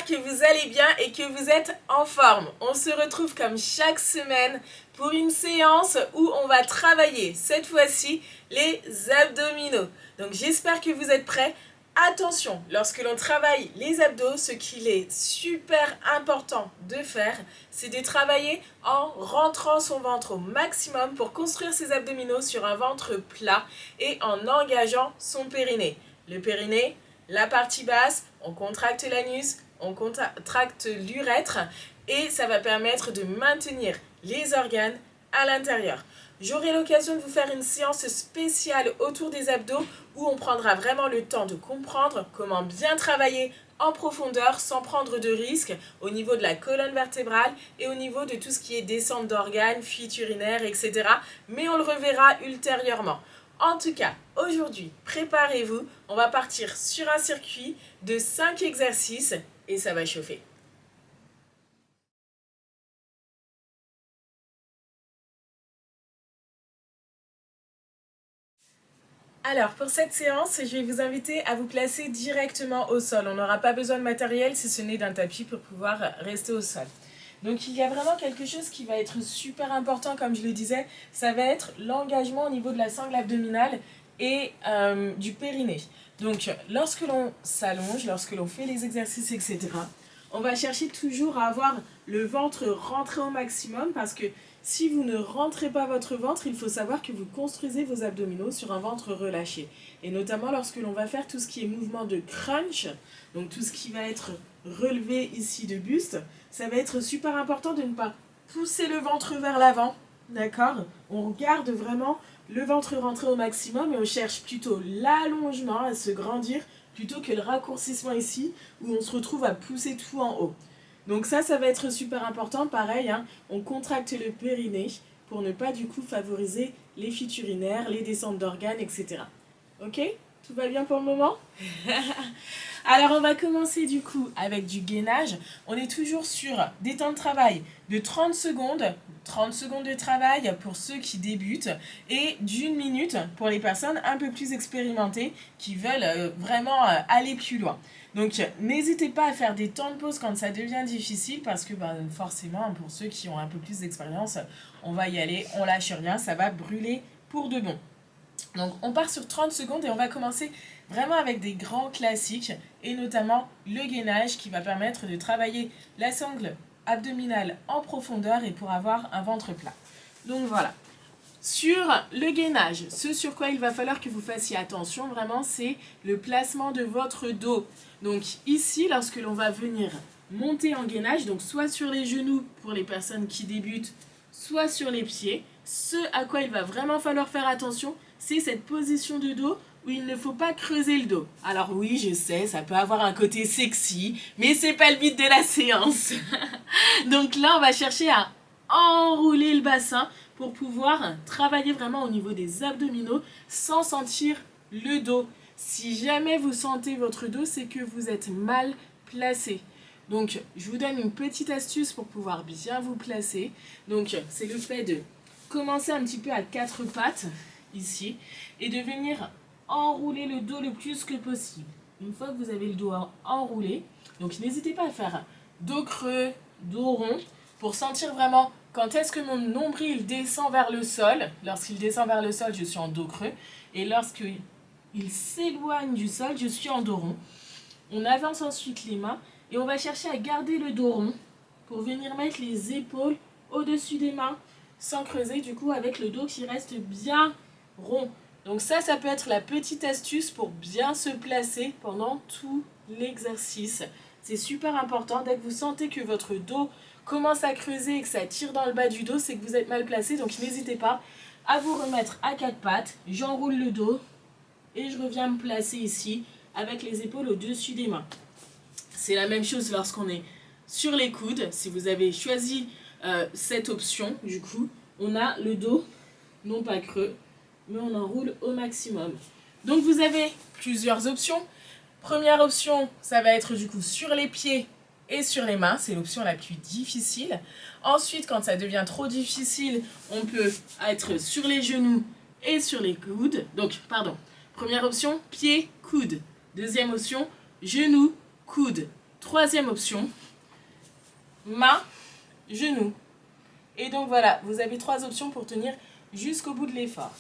j'espère que vous allez bien et que vous êtes en forme. On se retrouve comme chaque semaine pour une séance où on va travailler cette fois-ci les abdominaux. Donc j'espère que vous êtes prêts. Attention, lorsque l'on travaille les abdos, ce qu'il est super important de faire, c'est de travailler en rentrant son ventre au maximum pour construire ses abdominaux sur un ventre plat et en engageant son périnée. Le périnée, la partie basse, on contracte l'anus, on contracte l'urètre et ça va permettre de maintenir les organes à l'intérieur. J'aurai l'occasion de vous faire une séance spéciale autour des abdos où on prendra vraiment le temps de comprendre comment bien travailler en profondeur sans prendre de risques au niveau de la colonne vertébrale et au niveau de tout ce qui est descente d'organes, fuite urinaire, etc. Mais on le reverra ultérieurement. En tout cas, aujourd'hui, préparez-vous, on va partir sur un circuit de 5 exercices et ça va chauffer. Alors, pour cette séance, je vais vous inviter à vous placer directement au sol. On n'aura pas besoin de matériel si ce n'est d'un tapis pour pouvoir rester au sol. Donc, il y a vraiment quelque chose qui va être super important, comme je le disais, ça va être l'engagement au niveau de la sangle abdominale et du périnée. Donc, lorsque l'on s'allonge, lorsque l'on fait les exercices, etc., on va chercher toujours à avoir le ventre rentré au maximum parce que si vous ne rentrez pas votre ventre, il faut savoir que vous construisez vos abdominaux sur un ventre relâché. Et notamment lorsque l'on va faire tout ce qui est mouvement de crunch, donc tout ce qui va être relevé ici de buste, ça va être super important de ne pas pousser le ventre vers l'avant, d'accord? On garde vraiment le ventre rentré au maximum et on cherche plutôt l'allongement à se grandir plutôt que le raccourcissement ici où on se retrouve à pousser tout en haut. Donc ça va être super important, pareil, hein, on contracte le périnée pour ne pas du coup favoriser les fuites urinaires, les descentes d'organes, etc. Ok? Tout va bien pour le moment? Alors on va commencer du coup avec du gainage. On est toujours sur des temps de travail de 30 secondes de travail pour ceux qui débutent et d'1 minute pour les personnes un peu plus expérimentées qui veulent vraiment aller plus loin. Donc n'hésitez pas à faire des temps de pause quand ça devient difficile parce que forcément pour ceux qui ont un peu plus d'expérience, on va y aller, on lâche rien, ça va brûler pour de bon. Donc on part sur 30 secondes et on va commencer vraiment avec des grands classiques et notamment le gainage qui va permettre de travailler la sangle abdominale en profondeur et pour avoir un ventre plat. Donc voilà. Sur le gainage, ce sur quoi il va falloir que vous fassiez attention vraiment, c'est le placement de votre dos. Donc ici, lorsque l'on va venir monter en gainage, donc soit sur les genoux pour les personnes qui débutent, soit sur les pieds, ce à quoi il va vraiment falloir faire attention, c'est cette position de dos où il ne faut pas creuser le dos. Alors oui, je sais, ça peut avoir un côté sexy, mais c'est pas le but de la séance. Donc là, on va chercher à enrouler le bassin pour pouvoir travailler vraiment au niveau des abdominaux sans sentir le dos. Si jamais vous sentez votre dos, c'est que vous êtes mal placé. Donc, je vous donne une petite astuce pour pouvoir bien vous placer. Donc, c'est le fait de commencer un petit peu à 4 pattes, ici, et de venir enrouler le dos le plus que possible. Une fois que vous avez le dos enroulé, donc n'hésitez pas à faire dos creux, dos rond, pour sentir vraiment quand est-ce que mon nombril descend vers le sol. Lorsqu'il descend vers le sol, je suis en dos creux, et lorsqu'il s'éloigne du sol, je suis en dos rond. On avance ensuite les mains, et on va chercher à garder le dos rond, pour venir mettre les épaules au-dessus des mains, sans creuser du coup avec le dos qui reste bien rond. Donc ça peut être la petite astuce pour bien se placer pendant tout l'exercice. C'est super important, dès que vous sentez que votre dos commence à creuser et que ça tire dans le bas du dos, c'est que vous êtes mal placé, donc n'hésitez pas à vous remettre à 4 pattes, j'enroule le dos et je reviens me placer ici avec les épaules au-dessus des mains. C'est la même chose lorsqu'on est sur les coudes, si vous avez choisi cette option, du coup, on a le dos non pas creux, mais on enroule au maximum. Donc vous avez plusieurs options. Première option, ça va être du coup sur les pieds et sur les mains, c'est l'option la plus difficile. Ensuite, quand ça devient trop difficile, on peut être sur les genoux et sur les coudes. Donc, première option, pied, coude. Deuxième option, genoux, coude. Troisième option, main, genou. Et donc voilà, vous avez 3 options pour tenir jusqu'au bout de l'effort.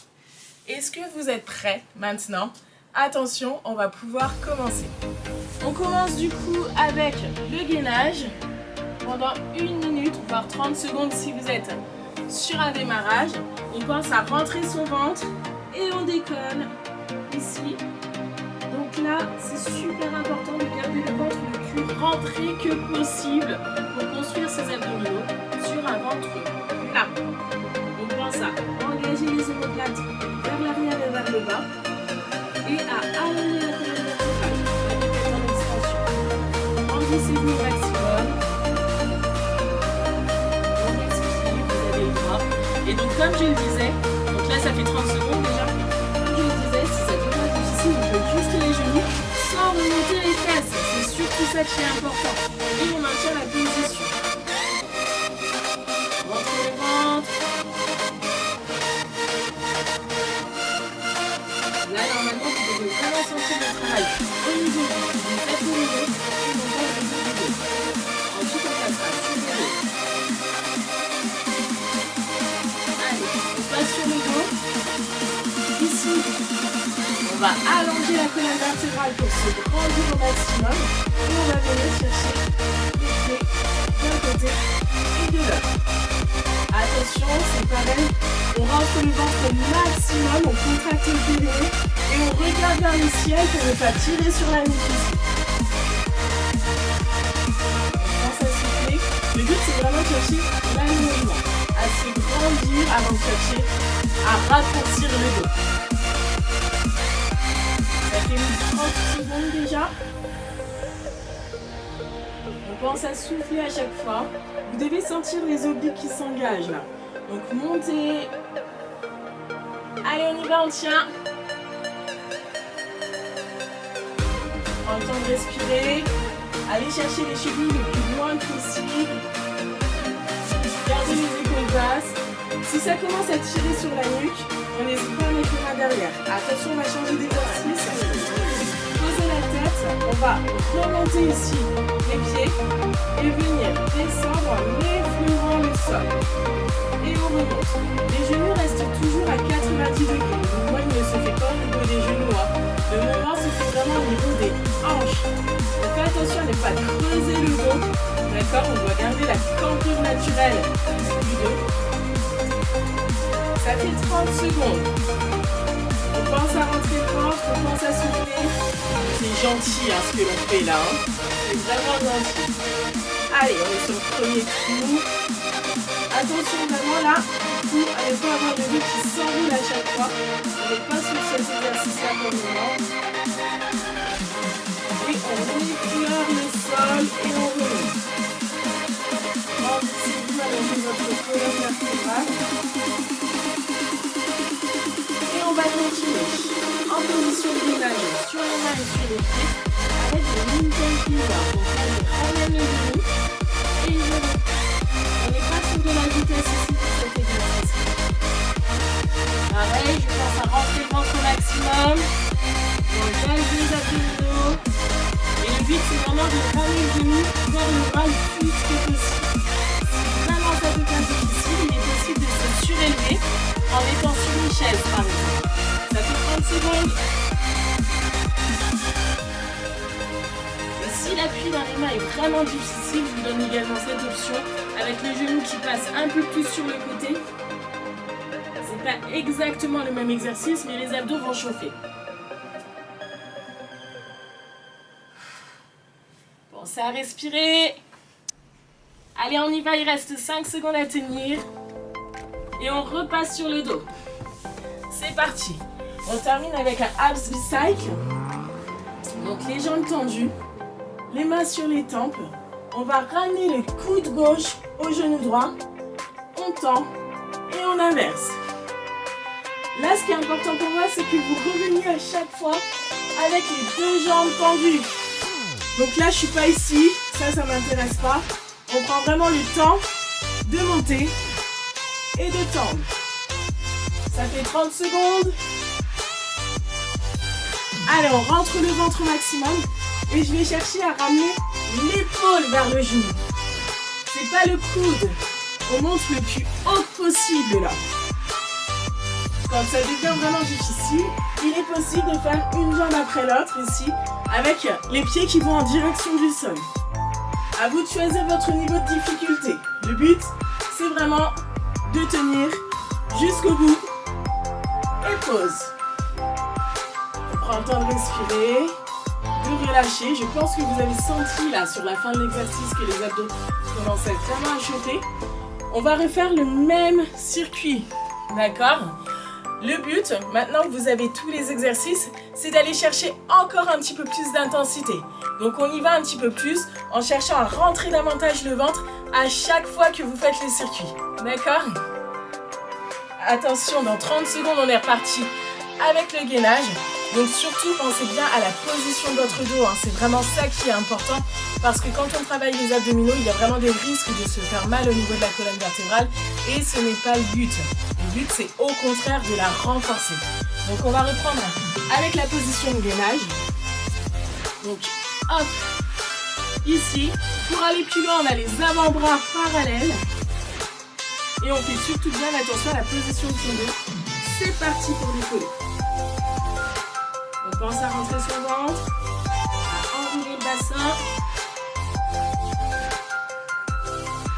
Est-ce que vous êtes prêts maintenant? Attention, on va pouvoir commencer. On commence du coup avec le gainage pendant 1 minute, voire 30 secondes si vous êtes sur un démarrage. On pense à rentrer son ventre et on décolle ici. Donc là, c'est super important de garder le ventre le plus rentré que possible pour construire ses abdominaux sur un ventre plat. On pense à engager les omoplates vers l'arrière et vers le bas et à allonger la colonne vertébrale, la tête en extension. Englissez-vous au maximum. On expire, vous avez le bras. Et donc comme je le disais, donc là ça fait 30 secondes déjà. Comme je le disais, si ça devient difficile, on peut juste les genoux sans remonter les fesses. C'est surtout ça qui est important. Et on maintient la position. Rentrez le ventre. Là, normalement, vous devez vraiment sentir le travail au niveau du tête au niveau et non pas au niveau du dos. Ensuite, on passera sur le dos. Allez, on passe sur le dos. Ici, on va allonger la colonne vertébrale pour se grandir au maximum. Et on va venir chercher les pieds d'un côté et de l'autre. Attention, c'est pareil. On rentre le ventre au maximum, on contracte le périnée et on regarde vers le ciel pour ne pas tirer sur la nuque ici. On pense à souffler. Le but c'est vraiment de chercher l'allongement, à se grandir avant de chercher à raccourcir le dos. Ça fait 30 secondes déjà. On pense à souffler à chaque fois. Vous devez sentir les obliques qui s'engagent là. Donc montez. Allez, on y va, on tient. Prends le temps de respirer. Allez chercher les chevilles le plus loin possible. Gardez les épaules basses. Si ça commence à tirer sur la nuque, on n'hésite pas à mettre les mains derrière. Attention, on va changer d'exercice. Posez la tête. On va remonter ici les pieds et venir descendre en effleurant le sol. Et on remonte. Les genoux restent toujours à 90 degrés. Donc moi, il ne se fait pas au niveau des genoux. Le mouvement se fait vraiment au niveau des hanches. Donc faites attention à ne pas creuser le dos. D'accord? On doit garder la cambrure naturelle du dos. Ça fait 30 secondes. On pense à rentrer le ventre, on pense à souffler. C'est gentil ce que l'on fait là. C'est vraiment gentil. Allez, on est sur le premier trou. Attention vraiment là, pour ne pas avoir le dos qui s'enroule à chaque fois. On n'est pas sur cet exercice-là pour le moment. Et on effleure le sol et on remonte. Rendez-vous à votre colonne vertébrale. Et on va continuer en position de gainage sur les mains et sur les pieds avec des Lincoln Cleaver. Donc on ramène les genoux et les genoux. On n'est pas sur de la vitesse ici pour cet exercice. Pareil, je pense à rentrer le ventre au maximum. On gage les abdominaux. Et le but c'est vraiment de ramener le genou vers le bras le plus que possible. Si vraiment ça devient difficile, il est possible de se surélever en étant sur une chaise par exemple. Ça fait 30 secondes. Et si l'appui dans les mains est vraiment difficile, je vous donne également cette option avec les genoux qui passent un peu plus sur le côté. C'est pas exactement le même exercice, mais les abdos vont chauffer. Pensez à respirer. Allez, on y va, il reste 5 secondes à tenir. Et on repasse sur le dos. C'est parti. On termine avec un abs bicycle. Donc les jambes tendues, les mains sur les tempes. On va ramener le coude gauche au genou droit. On tend et on inverse. Là, ce qui est important pour moi, c'est que vous reveniez à chaque fois avec les 2 jambes tendues. Donc là, je suis pas ici. Ça m'intéresse pas. On prend vraiment le temps de monter et de tendre. Ça fait 30 secondes. Allez, on rentre le ventre au maximum. Et je vais chercher à ramener l'épaule vers le genou. C'est pas le coude. On monte le plus haut possible là. Quand ça devient vraiment difficile, il est possible de faire une jambe après l'autre ici, avec les pieds qui vont en direction du sol. À vous de choisir votre niveau de difficulté. Le but, c'est vraiment de tenir jusqu'au bout. Et pause. On prend le temps de respirer, de relâcher. Je pense que vous avez senti là sur la fin de l'exercice que les abdos commençaient vraiment à chauffer. On va refaire le même circuit, d'accord? Le but, maintenant que vous avez tous les exercices, c'est d'aller chercher encore un petit peu plus d'intensité. Donc on y va un petit peu plus en cherchant à rentrer davantage le ventre à chaque fois que vous faites le circuit. D'accord? Attention, dans 30 secondes, on est reparti avec le gainage. Donc surtout, pensez bien à la position de votre dos. C'est vraiment ça qui est important parce que quand on travaille les abdominaux, il y a vraiment des risques de se faire mal au niveau de la colonne vertébrale et ce n'est pas le but. Le but, c'est au contraire de la renforcer. Donc on va reprendre avec la position de gainage. Donc hop, ici. Pour aller plus loin, on a les avant-bras parallèles. Et on fait surtout bien attention à la position de son dos. C'est parti pour décoller. On pense à rentrer son ventre, à enrouler le bassin,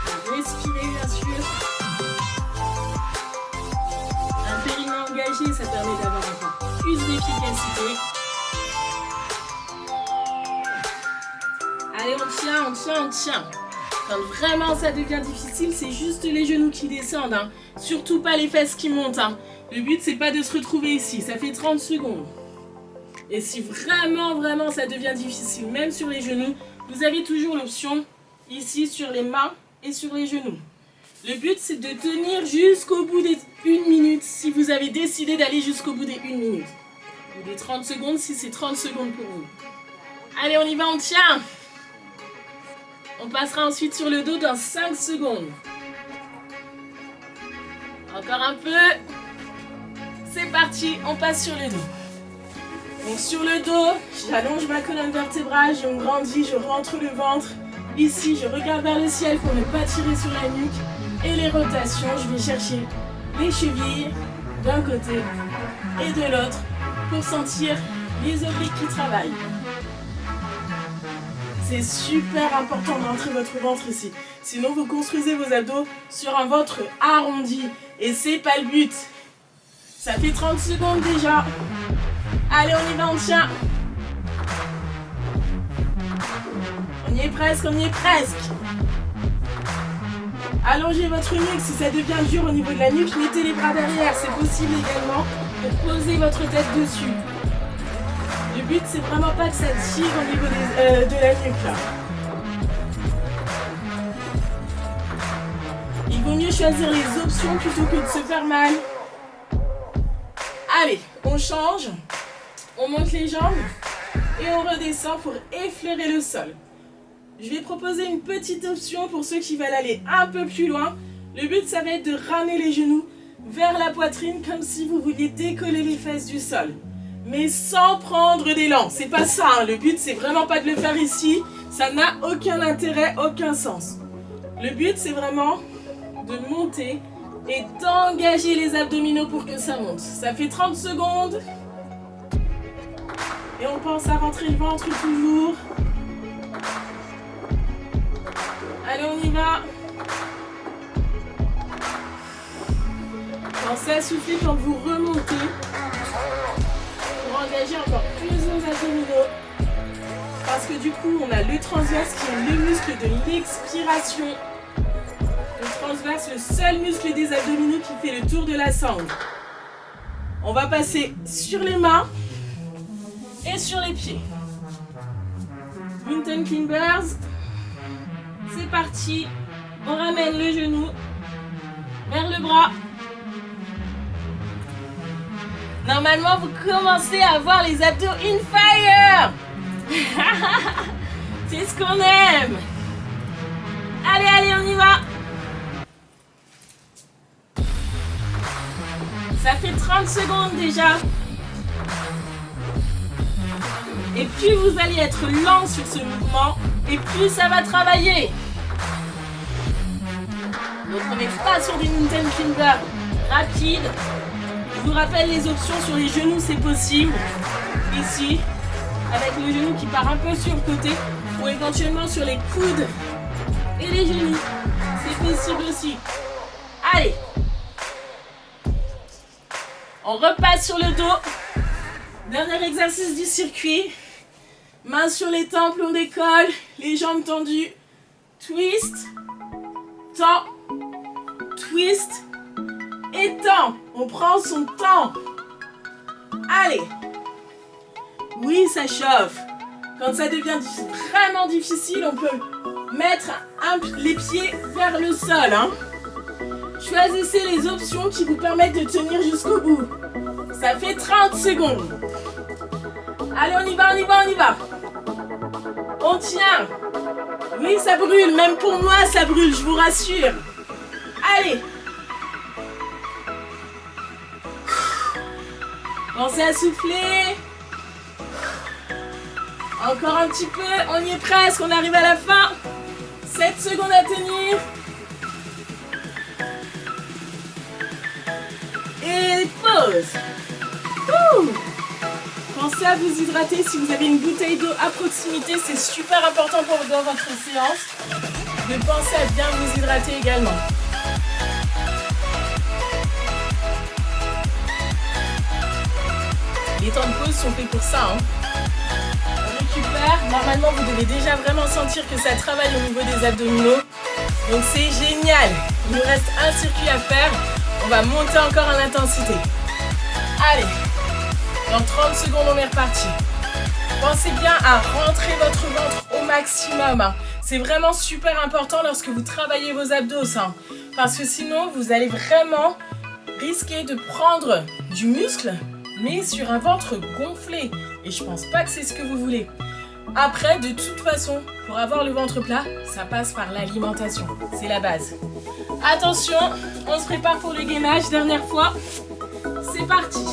à respirer bien sûr. Un périnée engagé, ça permet d'avoir encore plus d'efficacité. Allez, on tient, on tient, on tient. Quand vraiment ça devient difficile, c'est juste les genoux qui descendent. Surtout pas les fesses qui montent. Le but, c'est pas de se retrouver ici. Ça fait 30 secondes. Et si vraiment ça devient difficile, même sur les genoux, vous avez toujours l'option ici sur les mains et sur les genoux. Le but, c'est de tenir jusqu'au bout des 1 minute si vous avez décidé d'aller jusqu'au bout des 1 minute. Ou des 30 secondes si c'est 30 secondes pour vous. Allez, on y va, on tient. On passera ensuite sur le dos dans 5 secondes. Encore un peu. C'est parti, on passe sur le dos. Donc sur le dos, j'allonge ma colonne vertébrale, je me grandis, je rentre le ventre. Ici, je regarde vers le ciel pour ne pas tirer sur la nuque. Et les rotations, je vais chercher les chevilles d'un côté et de l'autre pour sentir les obliques qui travaillent. C'est super important de rentrer votre ventre ici. Sinon, vous construisez vos abdos sur un ventre arrondi. Et c'est pas le but. Ça fait 30 secondes déjà. Allez, on y va, on tient. On y est presque, on y est presque. Allongez votre nuque. Si ça devient dur au niveau de la nuque, mettez les bras derrière. C'est possible également de poser votre tête dessus. Le but, c'est vraiment pas que ça tire au niveau de la nuque là. Il vaut mieux choisir les options plutôt que de se faire mal. Allez, on change. On monte les jambes et on redescend pour effleurer le sol. Je vais proposer une petite option pour ceux qui veulent aller un peu plus loin. Le but, ça va être de ramener les genoux vers la poitrine comme si vous vouliez décoller les fesses du sol. Mais sans prendre d'élan. C'est pas ça, Le but, c'est vraiment pas de le faire ici. Ça n'a aucun intérêt, aucun sens. Le but, c'est vraiment de monter et d'engager les abdominaux pour que ça monte. Ça fait 30 secondes. Et on pense à rentrer le ventre toujours. Allez, on y va. Pensez à souffler quand vous remontez. Pour engager encore plus nos abdominaux. Parce que du coup, on a le transverse qui est le muscle de l'expiration. Le transverse, le seul muscle des abdominaux qui fait le tour de la sangle. On va passer sur les mains et sur les pieds. Mountain Climbers. C'est parti. On ramène le genou vers le bras. Normalement, vous commencez à voir les abdos in fire. C'est ce qu'on aime. Allez, allez, on y va. Ça fait 30 secondes déjà. Et plus vous allez être lent sur ce mouvement, et plus ça va travailler. Donc on n'est pas sur des mountain climbers rapides. Je vous rappelle les options sur les genoux, c'est possible. Ici, avec le genou qui part un peu sur le côté, ou éventuellement sur les coudes et les genoux. C'est possible aussi. Allez. On repasse sur le dos. Dernier exercice du circuit. Mains sur les tempes, on décolle. Les jambes tendues. Twist. Tend. Twist. Et tend. On prend son temps. Allez. Oui, ça chauffe. Quand ça devient vraiment difficile, on peut mettre les pieds vers le sol. Hein. Choisissez les options qui vous permettent de tenir jusqu'au bout. Ça fait 30 secondes. Allez, on y va, on y va, on y va. On tient. Oui, ça brûle. Même pour moi, ça brûle, je vous rassure. Allez. Pensez à souffler. Encore un petit peu. On y est presque. On arrive à la fin. 7 secondes à tenir. Et pause. Ouh. Pensez à vous hydrater si vous avez une bouteille d'eau à proximité. C'est super important dans votre séance de penser à bien vous hydrater également. Les temps de pause sont faits pour ça. Hein. On récupère. Normalement, vous devez déjà vraiment sentir que ça travaille au niveau des abdominaux. Donc c'est génial. Il nous reste un circuit à faire. On va monter encore en intensité. Allez, dans 30 secondes, on est reparti. Pensez bien à rentrer votre ventre au maximum. Hein. C'est vraiment super important lorsque vous travaillez vos abdos. Hein, parce que sinon, vous allez vraiment risquer de prendre du muscle, mais sur un ventre gonflé. Et je pense pas que c'est ce que vous voulez. Après, de toute façon, pour avoir le ventre plat, ça passe par l'alimentation. C'est la base. Attention, on se prépare pour le gainage. Dernière fois. C'est parti.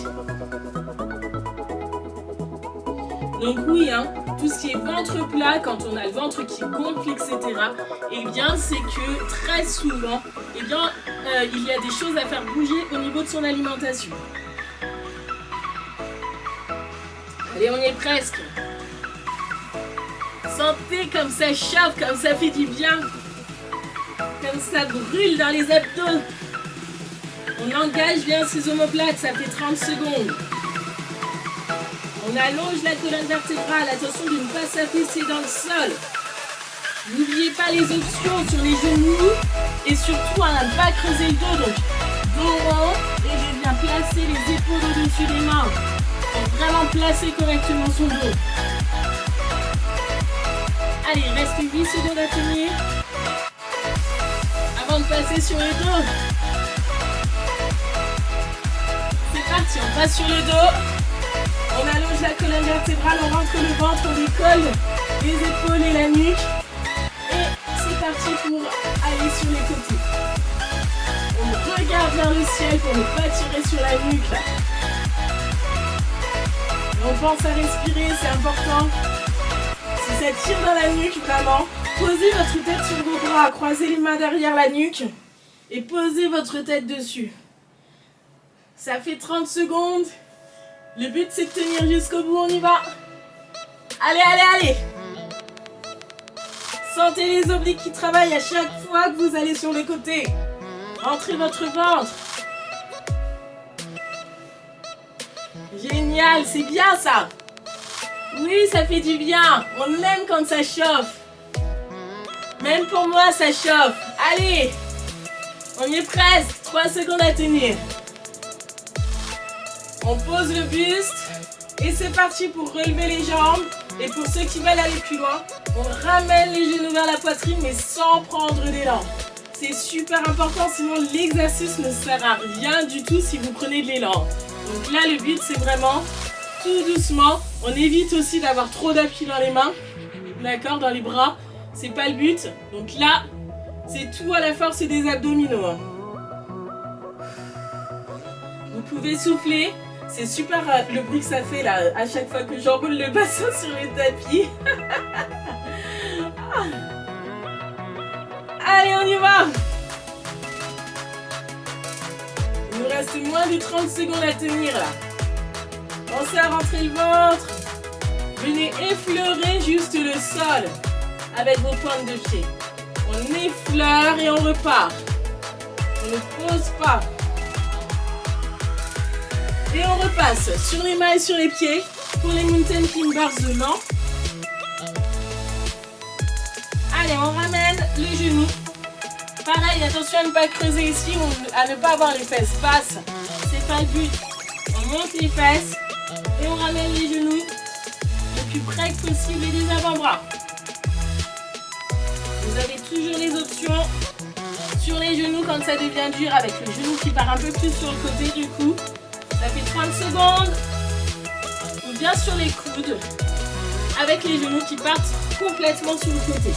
Donc oui, hein, tout ce qui est ventre plat, quand on a le ventre qui gonfle, etc., eh bien, c'est que très souvent, eh bien, il y a des choses à faire bouger au niveau de son alimentation. Allez, on y est presque. Sentez comme ça chauffe, comme ça fait du bien. Comme ça brûle dans les abdos. On engage bien ses omoplates, ça fait 30 secondes. On allonge la colonne vertébrale, attention de ne pas s'affaisser dans le sol. N'oubliez pas les options sur les genoux et surtout à ne pas creuser le dos. Donc, dos rond et je viens placer les épaules au-dessus des mains pour vraiment placer correctement son dos. Allez, il reste 8 secondes à tenir avant de passer sur le dos. C'est parti, on passe sur le dos. On allonge la colonne vertébrale, on rentre le ventre, on décolle les épaules et la nuque. Et c'est parti pour aller sur les côtés. On regarde vers le ciel pour ne pas tirer sur la nuque. Là. On pense à respirer, c'est important. Si ça tire dans la nuque, vraiment, posez votre tête sur vos bras, croisez les mains derrière la nuque et posez votre tête dessus. Ça fait 30 secondes. Le but, c'est de tenir jusqu'au bout, on y va. Allez, allez, allez. Sentez les obliques qui travaillent à chaque fois que vous allez sur le côté. Rentrez votre ventre. Génial, c'est bien ça. Oui, ça fait du bien. On aime quand ça chauffe. Même pour moi, ça chauffe. Allez, on y est presque. 3 secondes à tenir. On pose le buste et c'est parti pour relever les jambes. Et pour ceux qui veulent aller plus loin, on ramène les genoux vers la poitrine mais sans prendre d'élan. C'est super important, sinon l'exercice ne sert à rien du tout si vous prenez de l'élan. Donc là, le but, c'est vraiment tout doucement. On évite aussi d'avoir trop d'appui dans les mains, d'accord, dans les bras. C'est pas le but. Donc là, c'est tout à la force des abdominaux. Hein. Vous pouvez souffler. C'est super le bruit que ça fait là à chaque fois que j'enroule le bassin sur le tapis. Allez, on y va. Il nous reste moins de 30 secondes à tenir là. Pensez à rentrer le ventre. Venez effleurer juste le sol avec vos pointes de pied. On effleure et on repart. On ne pose pas. Et on repasse sur les mains et sur les pieds pour les mountain climbers devant. Allez, on ramène les genoux. Pareil, attention à ne pas creuser ici, à ne pas avoir les fesses basses. C'est pas le but. On monte les fesses et on ramène les genoux le plus près que possible et des avant-bras. Vous avez toujours les options sur les genoux quand ça devient dur avec le genou qui part un peu plus sur le côté du cou. Ça fait 30 secondes. Ou bien sur les coudes avec les genoux qui partent complètement sur le côté.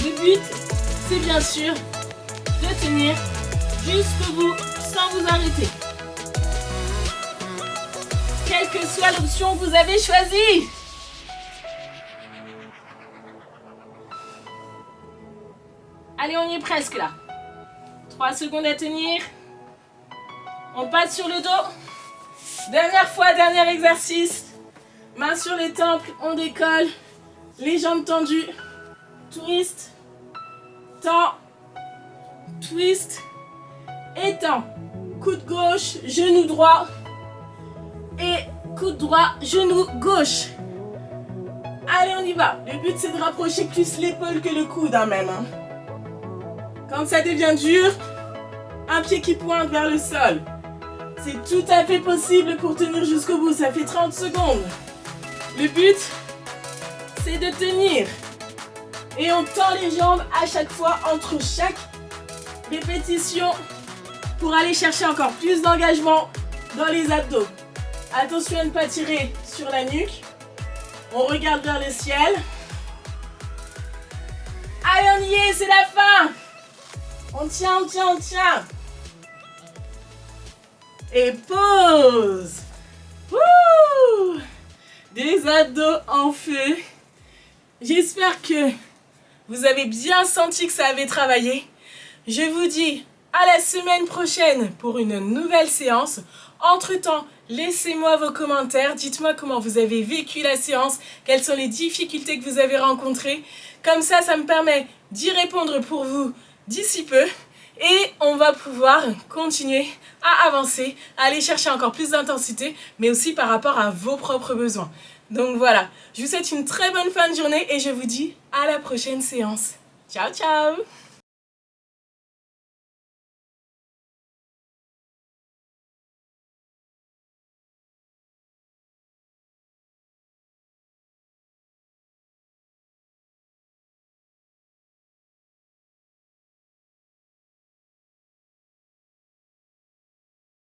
Le but, c'est bien sûr de tenir jusqu'au bout sans vous arrêter. Quelle que soit l'option que vous avez choisie. Allez, on y est presque là. 3 secondes à tenir. On passe sur le dos. Dernière fois, dernier exercice. Main sur les tempes, on décolle. Les jambes tendues. Twist. Tend. Twist. Étend. Coude gauche, genou droit. Et coude droit, genou gauche. Allez, on y va. Le but, c'est de rapprocher plus l'épaule que le coude même. Quand ça devient dur, un pied qui pointe vers le sol. C'est tout à fait possible pour tenir jusqu'au bout. Ça fait 30 secondes. Le but, c'est de tenir. Et on tend les jambes à chaque fois entre chaque répétition pour aller chercher encore plus d'engagement dans les abdos. Attention à ne pas tirer sur la nuque. On regarde vers le ciel. Allez, on y est, c'est la fin. On tient, on tient, on tient. Et pause. Wouh! Des abdos en feu. J'espère que vous avez bien senti que ça avait travaillé. Je vous dis à la semaine prochaine pour une nouvelle séance. Entre-temps, laissez-moi vos commentaires. Dites-moi comment vous avez vécu la séance. Quelles sont les difficultés que vous avez rencontrées. Comme ça me permet d'y répondre pour vous d'ici peu. Et on va pouvoir continuer à avancer, à aller chercher encore plus d'intensité, mais aussi par rapport à vos propres besoins. Donc voilà, je vous souhaite une très bonne fin de journée et je vous dis à la prochaine séance. Ciao, ciao!